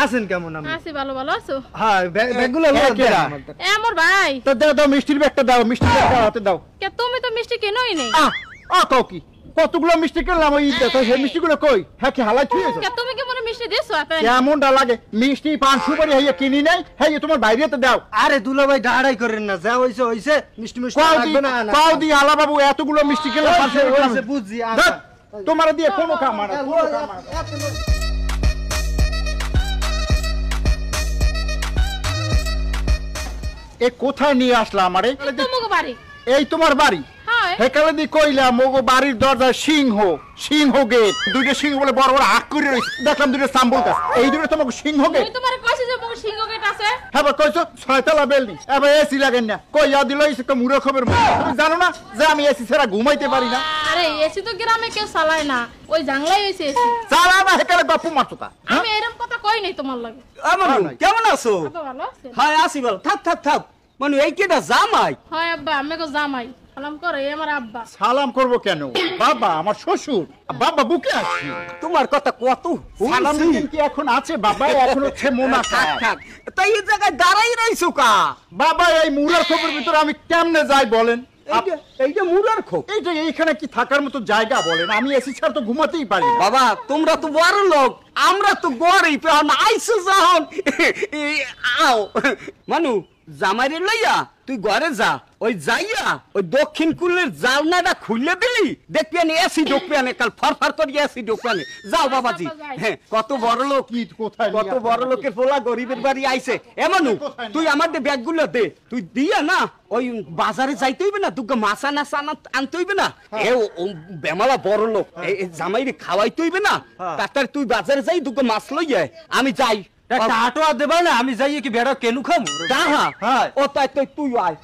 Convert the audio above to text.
আছেন কেমন? আমি আছি ভালো। ভালো আছো? হ্যাঁ, ব্যাগগুলো আমার ভাই। তো দাও মিষ্টির ব্যাগটা দাও, মিষ্টির ব্যাগটা হাতে দাও। কে তুমি তো মিষ্টি কেনই নেই। কও কি কতগুলো মিষ্টি কিনলাম ওই তো সেই মিষ্টিগুলো কই? হ্যাঁ কি হালাই ছুঁয়েছো? কে তুমি কি মনে মিষ্টি দিছো? কেমনটা লাগে? মিষ্টি পান সুপারি হইয়া কিনি নাই, হ্যাঁ তোমার বাইরে তো দাও। আরে দুলা ভাই ডাড়াই করেন না, যা হইছে মিষ্টি মিষ্টি লাগবে না। পাও দি আলা বাবু এতগুলো মিষ্টি কিনলাম হইছে বুঝছি। তোমার দিয়ে কোনো কাম না। এ কোথায় নিয়ে আসলা আমারে? তোমার বাড়ি। এই তোমার বাড়ি? হ্যাঁ। হেকালে দি কইলা মগো বাড়ির দরজা সিংহ গেট, দুইটা সিংহ বলে বড় বড় আক করে রইছে, দেখলাম দুইটা সাম্বল গাছ, এই দুইটা তোমাকে সিংহ গেট। তুই তোমারে কইছিস যে মগো সিংহ গেট আছে? হ্যাঁ বা কইছো ছয়তলা বিল্ডিং, এবার এসি লাগেন না, কইয়া দিল এই একটা মুড়ো খবর। তুমি জানো না যে আমি এসি ছাড়া ঘুমাইতে পারি না? আরে এসি তো গ্রামে কেউ চালায় না, ওই জাংলাই হইছে এসি। চালা না হেকালে গপ্প মারতো তা। আমি এরকম কথা কই নাই তোমার লাগে। কেমন আছো? ভালো আছে? হ্যাঁ আসি ভালো। থাক মানে এই কেটা জামাই? হয় আব্বা, আমি গো জামাই। সালাম করে আমার আব্বা। সালাম করব কেন? বাবা আমার শ্বশুর, বাবা বুকে আছে। তোমার কথা কত সালাম দিন কি এখন আছে বাবা? এখন হচ্ছে মোনা থাক। তাই এই জায়গায় দাঁড়াই রইছো কা? বাবা এই মুরার খবর ভিতরে আমি কেমনে যাই বলেন? এইটা মুরার খোপ। এইটা এইখানে কি থাকার মতো জায়গা বলেন? আমি এসি ছাড়া তো ঘুমাতেই পারি না। বাবা তোমরা তো বড় লোক, আমরা তো গরিব, আইসো যখন আও মানু জামাইরে লইয়া তুই ঘরে যা, ওই যাইয়া ওই দক্ষিণ কুলের জালনাটা খুলে দিলি দেখবি আনি এসি ঢুকবি আনে, কাল ফরফর করে এসি ঢুকবি আনে। যাও বাবাজি। হ্যাঁ কত বড় লোক, কত বড় লোকের পোলা গরিবের বাড়ি আইছে। এমনু তুই আমাদের ব্যাগগুলো দে, তুই দিয়া না ওই বাজারে যাইতে হইবে না, দুগা মাছ আনতে হইবে না, এ বেমালা বড় লোক জামাইরে খাওয়াইতে হইবে না, তাড়াতাড়ি তুই বাজারে যাই দুগা মাছ লইয়া আমি যাই। টাটো দেবা না, আমি যাই কি বেড়া কেনু খাম? ও তাই তুই আয়।